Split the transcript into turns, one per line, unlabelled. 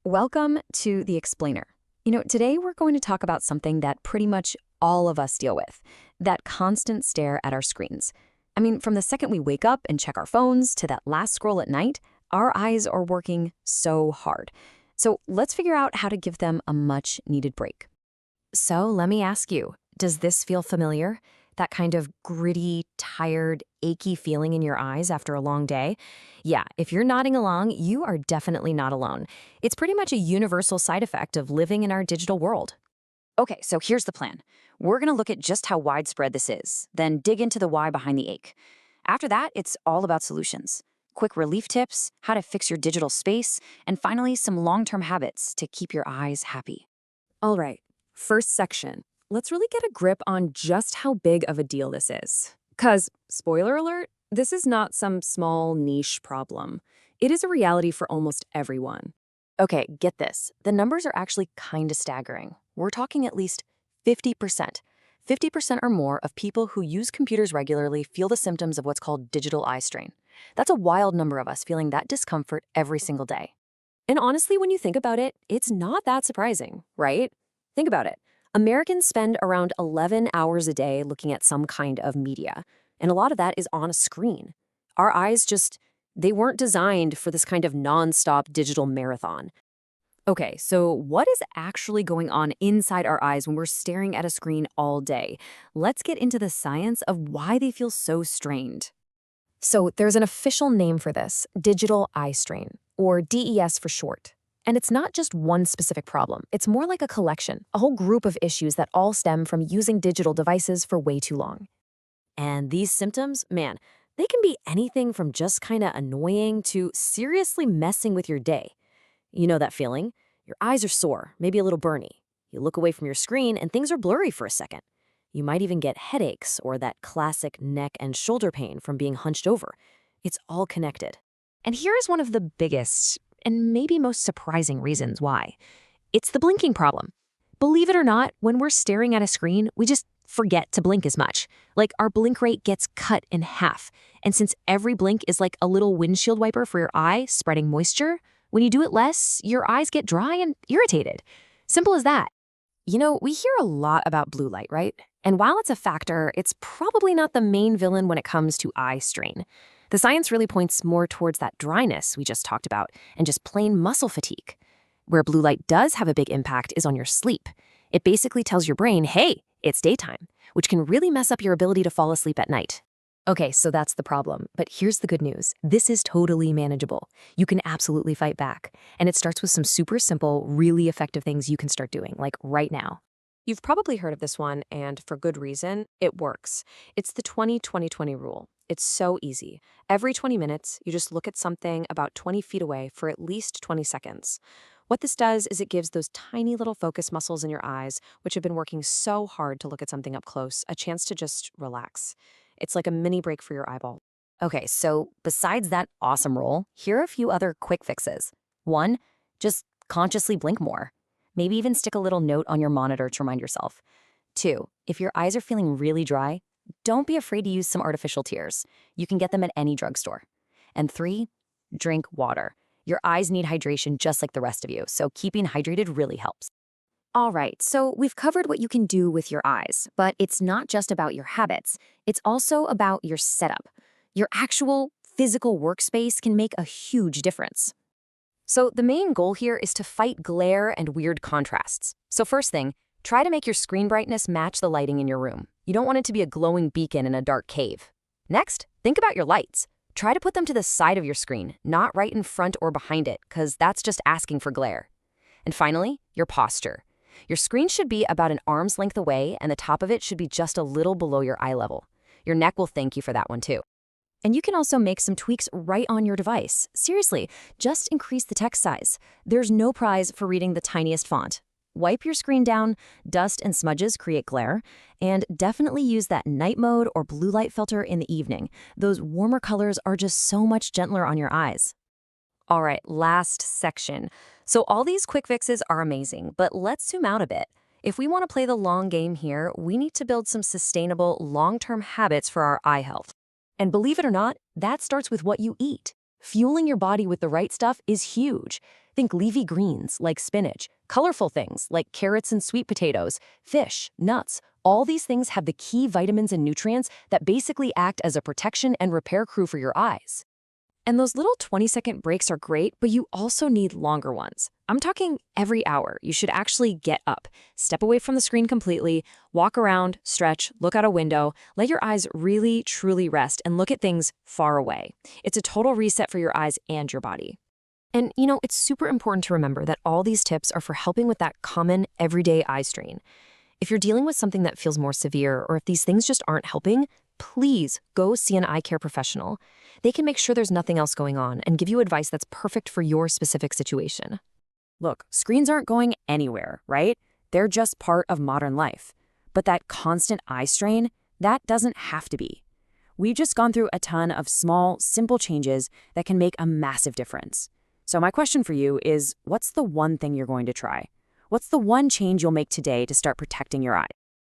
Welcome to The Explainer. Today we're going to talk about something that pretty much all of us deal with, that constant stare at our screens. From the second we wake up and check our phones to that last scroll at night, our eyes are working so hard. So let's figure out how to give them a much-needed break. So let me ask you, does this feel familiar? That kind of gritty, tired, achy feeling in your eyes after a long day? Yeah, if you're nodding along, you are definitely not alone. It's pretty much a universal side effect of living in our digital world.
Okay, so here's the plan. We're going to look at just how widespread this is, then dig into the why behind the ache. After that, it's all about solutions. Quick relief tips, how to fix your digital space, and finally, some long-term habits to keep your eyes happy.
All right, first section. Let's really get a grip on just how big of a deal this is. Because, spoiler alert, this is not some small niche problem. It is a reality for almost everyone. Okay, get this. The numbers are actually kind of staggering. We're talking at least 50%. 50% or more of people who use computers regularly feel the symptoms of what's called digital eye strain. That's a wild number of us feeling that discomfort every single day. And honestly, when you think about it, it's not that surprising, right? Think about it. Americans spend around 11 hours a day looking at some kind of media, and a lot of that is on a screen. Our eyes they weren't designed for this kind of nonstop digital marathon. Okay, so what is actually going on inside our eyes when we're staring at a screen all day? Let's get into the science of why they feel so strained. So there's an official name for this, digital eye strain, or DES for short. And it's not just one specific problem. It's more like a collection, a whole group of issues that all stem from using digital devices for way too long. And these symptoms, man, they can be anything from just kind of annoying to seriously messing with your day. You know that feeling? Your eyes are sore, maybe a little burny. You look away from your screen and things are blurry for a second. You might even get headaches or that classic neck and shoulder pain from being hunched over. It's all connected. And here is one of the biggest and maybe most surprising reasons why. It's the blinking problem. Believe it or not, when we're staring at a screen, we just forget to blink as much. Like our blink rate gets cut in half. And since every blink is like a little windshield wiper for your eye, spreading moisture, when you do it less, your eyes get dry and irritated. Simple as that. We hear a lot about blue light, right? And while it's a factor, it's probably not the main villain when it comes to eye strain. The science really points more towards that dryness we just talked about and just plain muscle fatigue. Where blue light does have a big impact is on your sleep. It basically tells your brain, hey, it's daytime, which can really mess up your ability to fall asleep at night. Okay, so that's the problem. But here's the good news. This is totally manageable. You can absolutely fight back. And it starts with some super simple, really effective things you can start doing, like right now. You've probably heard of this one, and for good reason, it works. It's the 20-20-20 rule. It's so easy. Every 20 minutes, you just look at something about 20 feet away for at least 20 seconds. What this does is it gives those tiny little focus muscles in your eyes, which have been working so hard to look at something up close, a chance to just relax. It's like a mini break for your eyeball. Okay, so besides that awesome rule, here are a few other quick fixes. 1, just consciously blink more. Maybe even stick a little note on your monitor to remind yourself. 2, if your eyes are feeling really dry, don't be afraid to use some artificial tears. You can get them at any drugstore. And 3, drink water. Your eyes need hydration just like the rest of you, so keeping hydrated really helps. All right, so we've covered what you can do with your eyes, but it's not just about your habits. It's also about your setup. Your actual physical workspace can make a huge difference. So the main goal here is to fight glare and weird contrasts. So first thing, try to make your screen brightness match the lighting in your room. You don't want it to be a glowing beacon in a dark cave. Next, think about your lights. Try to put them to the side of your screen, not right in front or behind it, because that's just asking for glare. And finally, your posture. Your screen should be about an arm's length away, and the top of it should be just a little below your eye level. Your neck will thank you for that one too. And you can also make some tweaks right on your device. Seriously, just increase the text size. There's no prize for reading the tiniest font. Wipe your screen down, dust and smudges create glare, and definitely use that night mode or blue light filter in the evening. Those warmer colors are just so much gentler on your eyes. All right, last section. So all these quick fixes are amazing, but let's zoom out a bit. If we want to play the long game here, we need to build some sustainable, long-term habits for our eye health. And believe it or not, that starts with what you eat. Fueling your body with the right stuff is huge. Think leafy greens like spinach, colorful things like carrots and sweet potatoes, fish, nuts. All these things have the key vitamins and nutrients that basically act as a protection and repair crew for your eyes. And those little 20-second breaks are great, but you also need longer ones. I'm talking every hour. You should actually get up, step away from the screen completely, walk around, stretch, look out a window, let your eyes really, truly rest, and look at things far away. It's a total reset for your eyes and your body. And, it's super important to remember that all these tips are for helping with that common, everyday eye strain. If you're dealing with something that feels more severe, or if these things just aren't helping, please go see an eye care professional. They can make sure there's nothing else going on and give you advice that's perfect for your specific situation. Look, screens aren't going anywhere, right? They're just part of modern life. But that constant eye strain, that doesn't have to be. We've just gone through a ton of small, simple changes that can make a massive difference. So my question for you is, what's the one thing you're going to try? What's the one change you'll make today to start protecting your eyes?